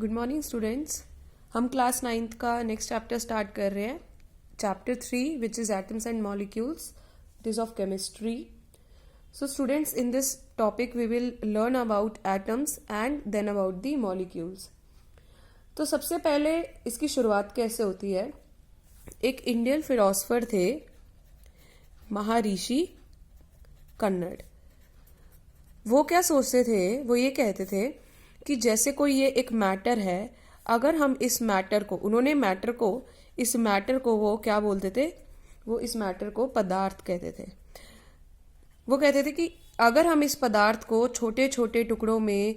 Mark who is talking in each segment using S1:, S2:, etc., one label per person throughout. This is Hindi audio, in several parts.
S1: Good morning students. हम क्लास 9th का नेक्स्ट चैप्टर स्टार्ट कर रहे हैं, chapter 3 which is atoms and molecules. It is of chemistry. So students, in this topic we will learn about atoms and then about the molecules. तो सबसे पहले इसकी शुरुआत कैसे होती है. एक इंडियन फिलोसफर थे महर्षि कन्नड़. वो क्या सोचते थे, वो ये कहते थे कि जैसे कोई ये एक मैटर है, अगर हम इस मैटर को, इस मैटर को वो क्या बोलते थे, वो इस मैटर को पदार्थ कहते थे. वो कहते थे कि अगर हम इस पदार्थ को छोटे छोटे टुकड़ों में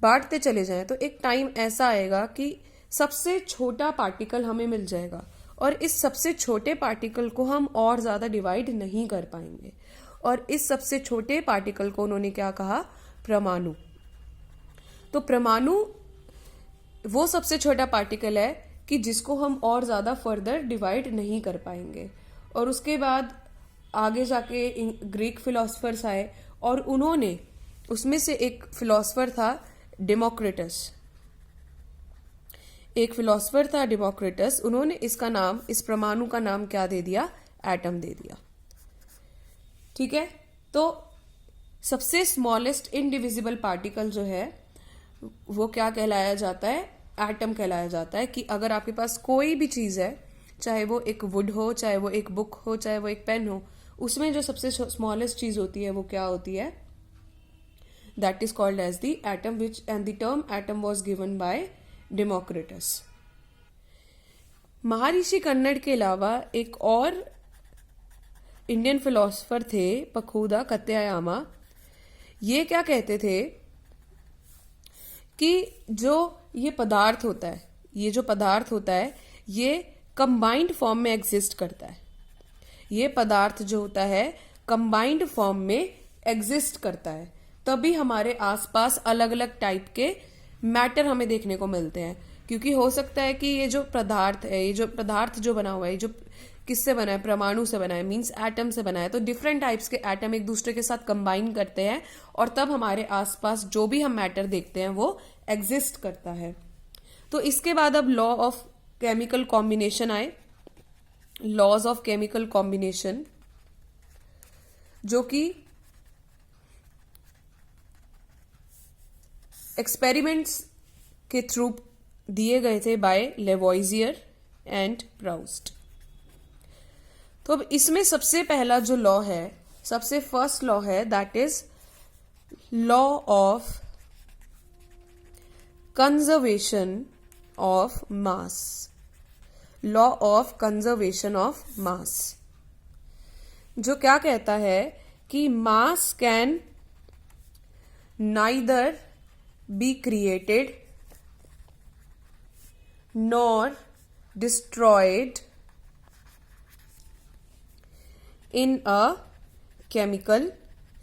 S1: बांटते चले जाएं तो एक टाइम ऐसा आएगा कि सबसे छोटा पार्टिकल हमें मिल जाएगा और इस सबसे छोटे पार्टिकल को हम और ज्यादा डिवाइड नहीं कर पाएंगे. और इस सबसे छोटे पार्टिकल को उन्होंने क्या कहा, परमाणु. तो परमाणु वो सबसे छोटा पार्टिकल है कि जिसको हम और ज्यादा फर्दर डिवाइड नहीं कर पाएंगे. और उसके बाद आगे जाके ग्रीक फिलोसफर्स आए और उन्होंने, उसमें से एक फिलोसफर था डेमोक्रिटस. उन्होंने इसका नाम, इस परमाणु का नाम क्या दे दिया, एटम दे दिया. ठीक है. तो सबसे स्मॉलेस्ट इनडिविजिबल पार्टिकल जो है वो क्या कहलाया जाता है, एटम कहलाया जाता है. कि अगर आपके पास कोई भी चीज है, चाहे वो एक वुड हो, चाहे वो एक बुक हो, चाहे वो एक पेन हो, उसमें जो सबसे स्मॉलेस्ट चीज होती है वो क्या होती है, that is called as the atom, which and the term atom was given by Democritus. Maharshi Kanad के अलावा एक और इंडियन फिलोसफर थे, पखुदा कत्यायामा. ये क्या कहते थे कि जो ये पदार्थ होता है, ये कंबाइंड फॉर्म में एग्जिस्ट करता है. ये पदार्थ जो होता है कंबाइंड फॉर्म में एग्जिस्ट करता है. तभी हमारे आसपास अलग अलग टाइप के मैटर हमें देखने को मिलते हैं. क्योंकि हो सकता है कि ये जो पदार्थ जो बना हुआ है, जो किससे बना है, परमाणु से बना है, मींस एटम से बना है. तो डिफरेंट टाइप्स के एटम एक दूसरे के साथ कंबाइन करते हैं और तब हमारे आसपास जो भी हम मैटर देखते हैं वो एग्जिस्ट करता है. तो इसके बाद अब लॉ ऑफ केमिकल कॉम्बिनेशन आए, लॉज ऑफ केमिकल कॉम्बिनेशन, जो कि एक्सपेरिमेंट्स के थ्रू दिए गए थे बाय लेवॉइजियर एंड प्राउस्ट. तो अब इसमें सबसे पहला जो लॉ है, सबसे फर्स्ट लॉ है, that is law of conservation of mass. Law of conservation of मास, जो क्या कहता है कि मास can neither be created nor destroyed in a chemical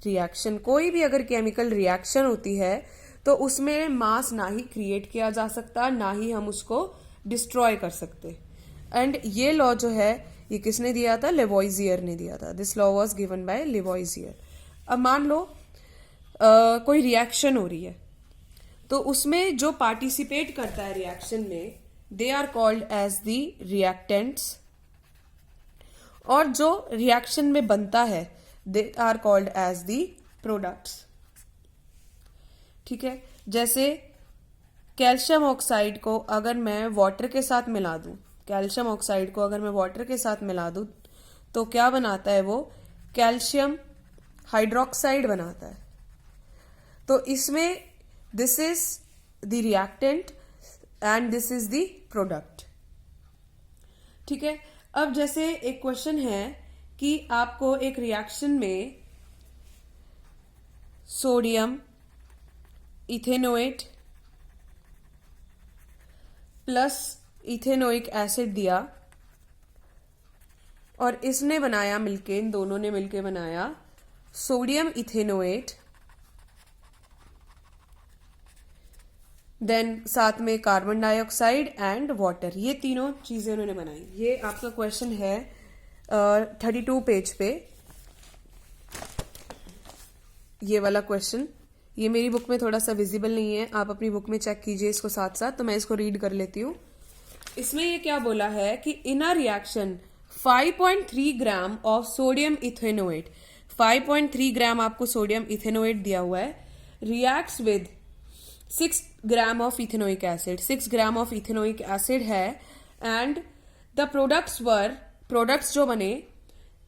S1: reaction. कोई भी अगर केमिकल रिएक्शन होती है तो उसमें मास ना ही क्रिएट किया जा सकता, ना ही हम उसको डिस्ट्रॉय कर सकते. एंड ये लॉ जो है, ये किसने दिया था, लेवॉइजियर ने दिया था. This law was given by Lavoisier. अब मान लो कोई रिएक्शन हो रही है, तो उसमें जो पार्टिसिपेट करता है रिएक्शन में, they are called as the reactants. और जो रिएक्शन में बनता है, they are called as the products. ठीक है. जैसे कैल्शियम ऑक्साइड को अगर मैं वाटर के साथ मिला दूं, तो क्या बनाता है वो, कैल्शियम हाइड्रोक्साइड बनाता है. तो इसमें this is the reactant and this is the product. ठीक है. अब जैसे एक क्वेश्चन है कि आपको एक रिएक्शन में sodium ethanoate plus ethanoic acid दिया और इसने बनाया मिलके, इन दोनों ने मिलके बनाया सोडियम इथेनोएट. देन साथ में कार्बन डाइऑक्साइड एंड वाटर, ये तीनों चीजें उन्होंने बनाई. ये आपका क्वेश्चन है 32 पेज पे, ये वाला क्वेश्चन. ये मेरी बुक में थोड़ा सा विजिबल नहीं है, आप अपनी बुक में चेक कीजिए इसको साथ साथ, तो मैं इसको रीड कर लेती हूँ। इसमें ये क्या बोला है कि in a reaction 5.3 gram of sodium ethanoate, 5.3 gram आपको सोडियम इथेनोएट दिया हुआ है, reacts with 6 gram of ethanoic acid, 6 gram of ethanoic acid है, एंड द प्रोडक्ट्स जो बने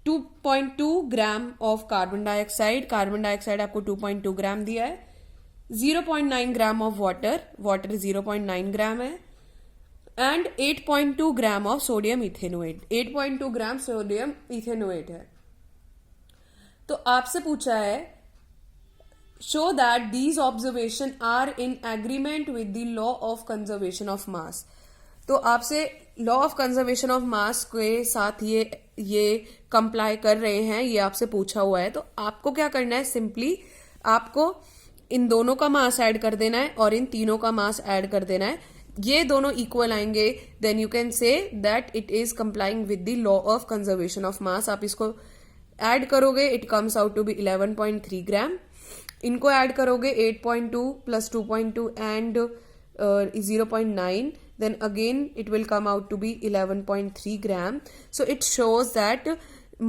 S1: 2.2 gram of carbon dioxide, carbon dioxide आपको 2.2 ग्राम दिया है, 0.9 gram of water, water 0.9 gram है, and 8.2 gram of sodium ethanoate, 8.2 gram sodium ethanoate है। तो आपसे पूछा है show that these observation are in agreement with the law of conservation of mass. तो आपसे law of conservation of mass के साथ ये कंप्लाई कर रहे हैं, ये आपसे पूछा हुआ है। तो आपको क्या करना है, सिंपली आपको इन दोनों का मास ऐड कर देना है और इन तीनों का मास ऐड कर देना है, ये दोनों इक्वल आएंगे, then you can say that it is complying with the law of conservation of mass. आप इसको ऐड करोगे, it comes out to be 11.3 gram, इनको ऐड करोगे 8.2 plus 2.2 and 0.9, then again it will come out to be 11.3 gram. So it shows that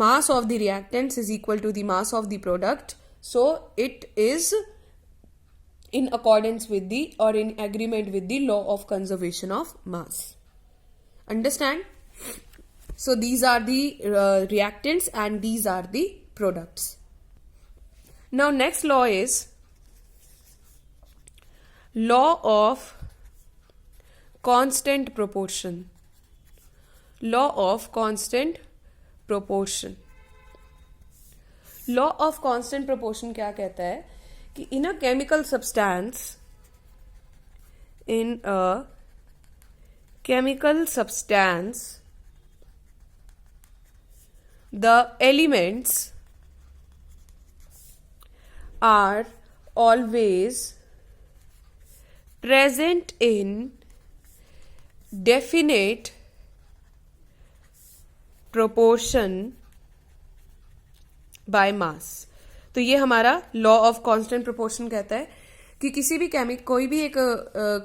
S1: mass of the reactants is equal to the mass of the product. So it is in accordance with the or in agreement with the law of conservation of mass. Understand? So these are the reactants and these are the products. Now next law is law of constant proportion. Law of constant proportion. Law of constant proportion क्या कहता है कि in a chemical substance, in a chemical substance, the elements are always present in definite proportion by mass. तो ये हमारा लॉ ऑफ कांस्टेंट प्रोपोर्शन कहता है कि किसी भी कोई भी एक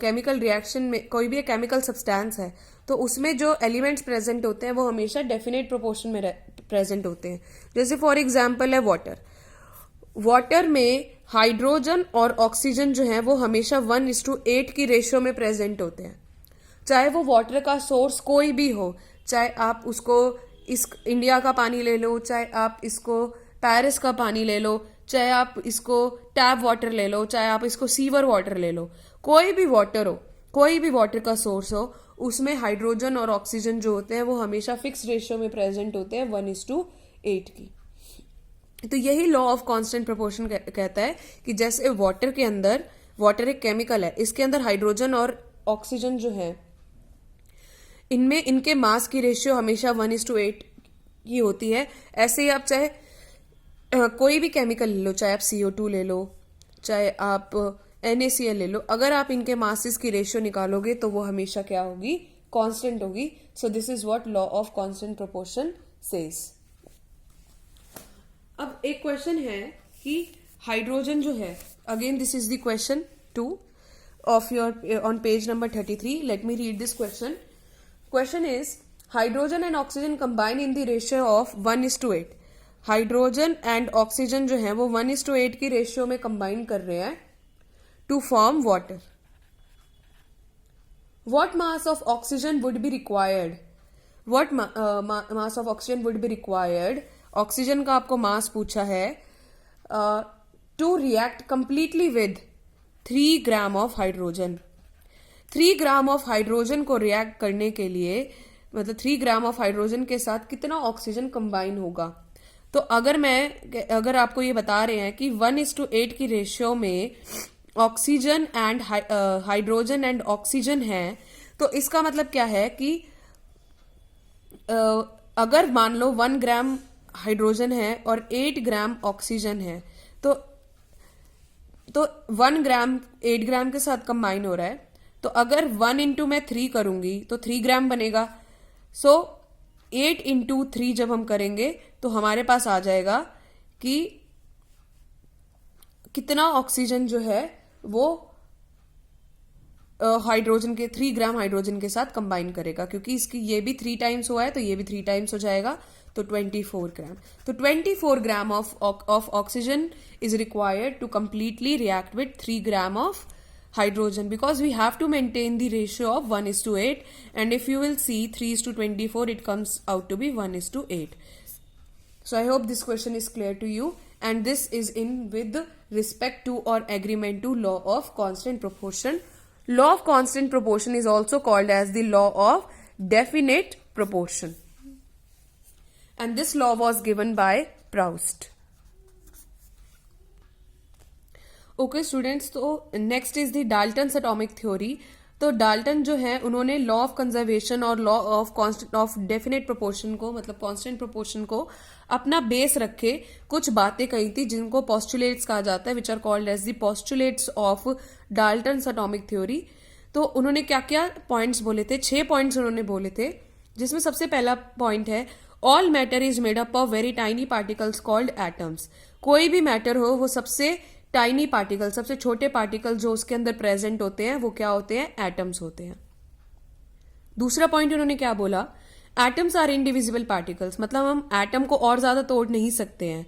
S1: केमिकल रिएक्शन में कोई भी एक केमिकल सब्सटेंस है तो उसमें जो एलिमेंट्स प्रेजेंट होते हैं वो हमेशा डेफिनेट प्रोपोर्शन में प्रेजेंट होते हैं। जैसे फॉर एग्जांपल है वाटर, वाटर में हाइड्रोजन और ऑक्सीजन जो है वो हमेशा 1:8 की रेशियो में प्रेजेंट होते हैं, चाहे वो वाटर का सोर्स कोई भी हो, चाहे आप उसको इस इंडिया का पानी ले लो, चाहे आप इसको पेरिस का पानी ले लो, चाहे आप इसको टैप वाटर ले लो, चाहे आप इसको सीवर वाटर ले लो, कोई भी वाटर हो, कोई भी वाटर का सोर्स हो, उसमें हाइड्रोजन और ऑक्सीजन जो होते हैं वो हमेशा फिक्स रेशियो में प्रेजेंट होते हैं 1:8 की। तो यही लॉ ऑफ कांस्टेंट प्रोपोर्शन कहता है कि जैसे वाटर के अंदर, वाटर एक केमिकल है, इसके अंदर हाइड्रोजन और ऑक्सीजन जो है इनमें इनके मास की रेशियो हमेशा 1:8 की होती है। ऐसे ही आप चाहे कोई भी केमिकल ले लो, चाहे आप CO2 ले लो, चाहे आप NaCl ले लो, अगर आप इनके मासेस की रेशियो निकालोगे तो वो हमेशा क्या होगी, कांस्टेंट होगी। So this is what law of constant proportion says. अब एक क्वेश्चन है कि हाइड्रोजन जो है, again this is the question 2 of your on page number 33। Let me read this question. Question is hydrogen and oxygen combine in the ratio of 1:8। Hydrogen and oxygen जो है वो 1:8 की रेशियो में कंबाइन कर रहे हैं to form water. What mass of oxygen would be required, what mass of oxygen would be required, oxygen का आपको मास पूछा है, to react completely with 3 gram of hydrogen. 3 gram of hydrogen को रिएक्ट करने के लिए, मतलब 3 ग्राम ऑफ हाइड्रोजन के साथ कितना ऑक्सीजन कंबाइन होगा। तो अगर आपको ये बता रहे हैं कि 1:8 की रेशियो में oxygen and hydrogen and oxygen है, तो इसका मतलब क्या है कि अगर मान लो 1 ग्राम हाइड्रोजन है और 8 ग्राम ऑक्सीजन है, तो 1 ग्राम 8 ग्राम के साथ कंबाइन हो रहा है, तो अगर 1 इंटू मैं 3 करूंगी तो 3 ग्राम बनेगा। सो 8 इंटू 3 जब हम करेंगे तो हमारे पास आ जाएगा कि कितना ऑक्सीजन जो है वो हाइड्रोजन के 3 ग्राम हाइड्रोजन के साथ कंबाइन करेगा, क्योंकि इसकी ये भी 3 टाइम्स हुआ है तो ये भी 3 टाइम्स हो जाएगा, तो 24 ग्राम। तो 24 gram of oxygen is required to completely react with 3 gram of hydrogen, because we have to maintain the ratio of 1:8, and if you will see 3:24, it comes out to be 1:8. So I hope this question is clear to you, and this is in with respect to or agreement to law of constant proportion. Law of constant proportion is also called as the law of definite proportion, and this law was given by Proust. Okay students, तो next is the Dalton's atomic theory. तो डाल्टन जो है उन्होंने लॉ ऑफ कंजर्वेशन और लॉ ऑफ डेफिनेट प्रोपोर्शन को, मतलब कांस्टेंट प्रोपोर्शन को अपना बेस रखे कुछ बातें कही थी जिनको पोस्टुलेट्स कहा जाता है, which are called as the postulates of Dalton's atomic theory. तो उन्होंने क्या क्या पॉइंट्स बोले थे? 6 पॉइंट्स उन्होंने बोले थे, जिसमें सबसे पहला पॉइंट है all matter is made up of very tiny particles called atoms. कोई भी मैटर हो वो सबसे टाइनी पार्टिकल, सबसे छोटे पार्टिकल जो उसके अंदर प्रेजेंट होते हैं वो क्या होते हैं? एटम्स होते हैं। दूसरा पॉइंट उन्होंने क्या बोला? एटम्स आर इनडिविजिबल पार्टिकल्स, मतलब हम एटम को और ज्यादा तोड़ नहीं सकते हैं।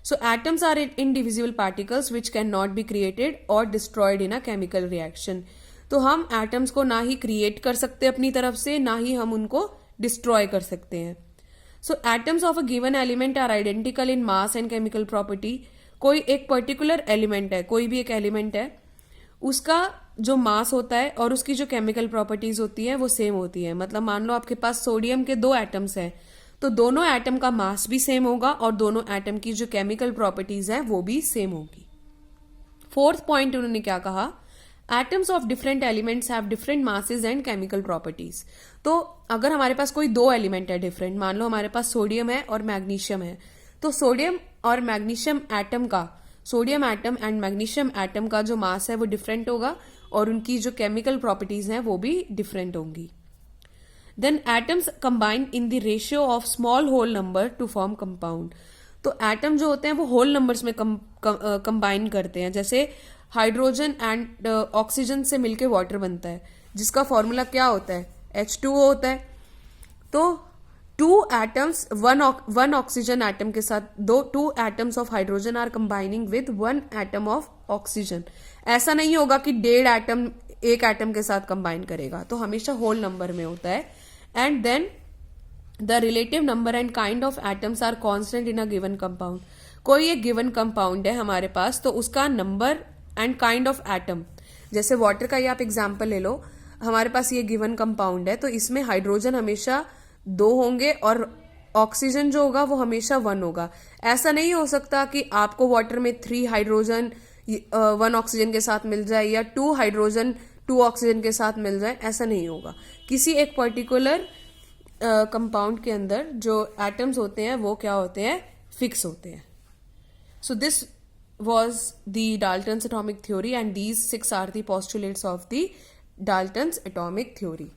S1: So atoms are indivisible particles which can not be created और destroyed in a chemical reaction. तो हम एटम्स को ना ही क्रिएट कर सकते अपनी तरफ से, ना ही हम उनको डिस्ट्रॉय कर सकते हैं। So atoms of a given element are identical in mass and chemical property. कोई एक पर्टिकुलर एलिमेंट है, कोई भी एक एलिमेंट है, उसका जो मास होता है और उसकी जो केमिकल प्रॉपर्टीज होती है वो सेम होती है। मतलब मान लो आपके पास सोडियम के 2 एटम्स हैं, तो दोनों एटम का मास भी सेम होगा और दोनों एटम की जो केमिकल प्रॉपर्टीज है वो भी सेम होगी। 4th पॉइंट उन्होंने क्या कहा? Atoms of different elements have different masses and chemical properties. तो अगर हमारे पास कोई 2 एलिमेंट है डिफरेंट, मान लो हमारे पास सोडियम है और मैग्नीशियम है, तो सोडियम और मैग्नीशियम एटम का, sodium atom and magnesium atom का जो मास है वो डिफरेंट होगा और उनकी जो केमिकल प्रॉपर्टीज हैं वो भी डिफरेंट होंगी। Then atoms combine in the ratio of small whole number to form compound. तो एटम जो होते हैं वो होल नंबर्स में कंबाइन करते हैं। जैसे हाइड्रोजन एंड ऑक्सीजन से मिलके वाटर बनता है, जिसका फॉर्मूला क्या होता है? H2O होता है। तो 2 एटम्स, वन ऑक्सीजन एटम के साथ 2 atoms of hydrogen are combining with 1 atom of oxygen. ऐसा नहीं होगा कि 1.5 एटम एक एटम के साथ कंबाइन करेगा, तो हमेशा होल नंबर में होता है। And then the relative number and kind of atoms are constant in a given compound. कोई एक गिवन कंपाउंड है हमारे पास, तो उसका number and kind of atom, जैसे वाटर का ही आप एग्जाम्पल ले लो, हमारे पास ये गिवन कंपाउंड है, तो इसमें हाइड्रोजन हमेशा 2 होंगे और ऑक्सीजन जो होगा वो हमेशा 1 होगा। ऐसा नहीं हो सकता कि आपको वाटर में 3 हाइड्रोजन 1 ऑक्सीजन के साथ मिल जाए या 2 हाइड्रोजन 2 ऑक्सीजन के साथ मिल जाए, ऐसा नहीं होगा। किसी एक पर्टिकुलर कंपाउंड के अंदर जो एटम्स होते हैं वो क्या होते हैं? फिक्स होते हैं। So this was the Dalton's atomic theory, and these 6 are the postulates of the Dalton's atomic theory.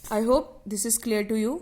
S1: I hope this is clear to you.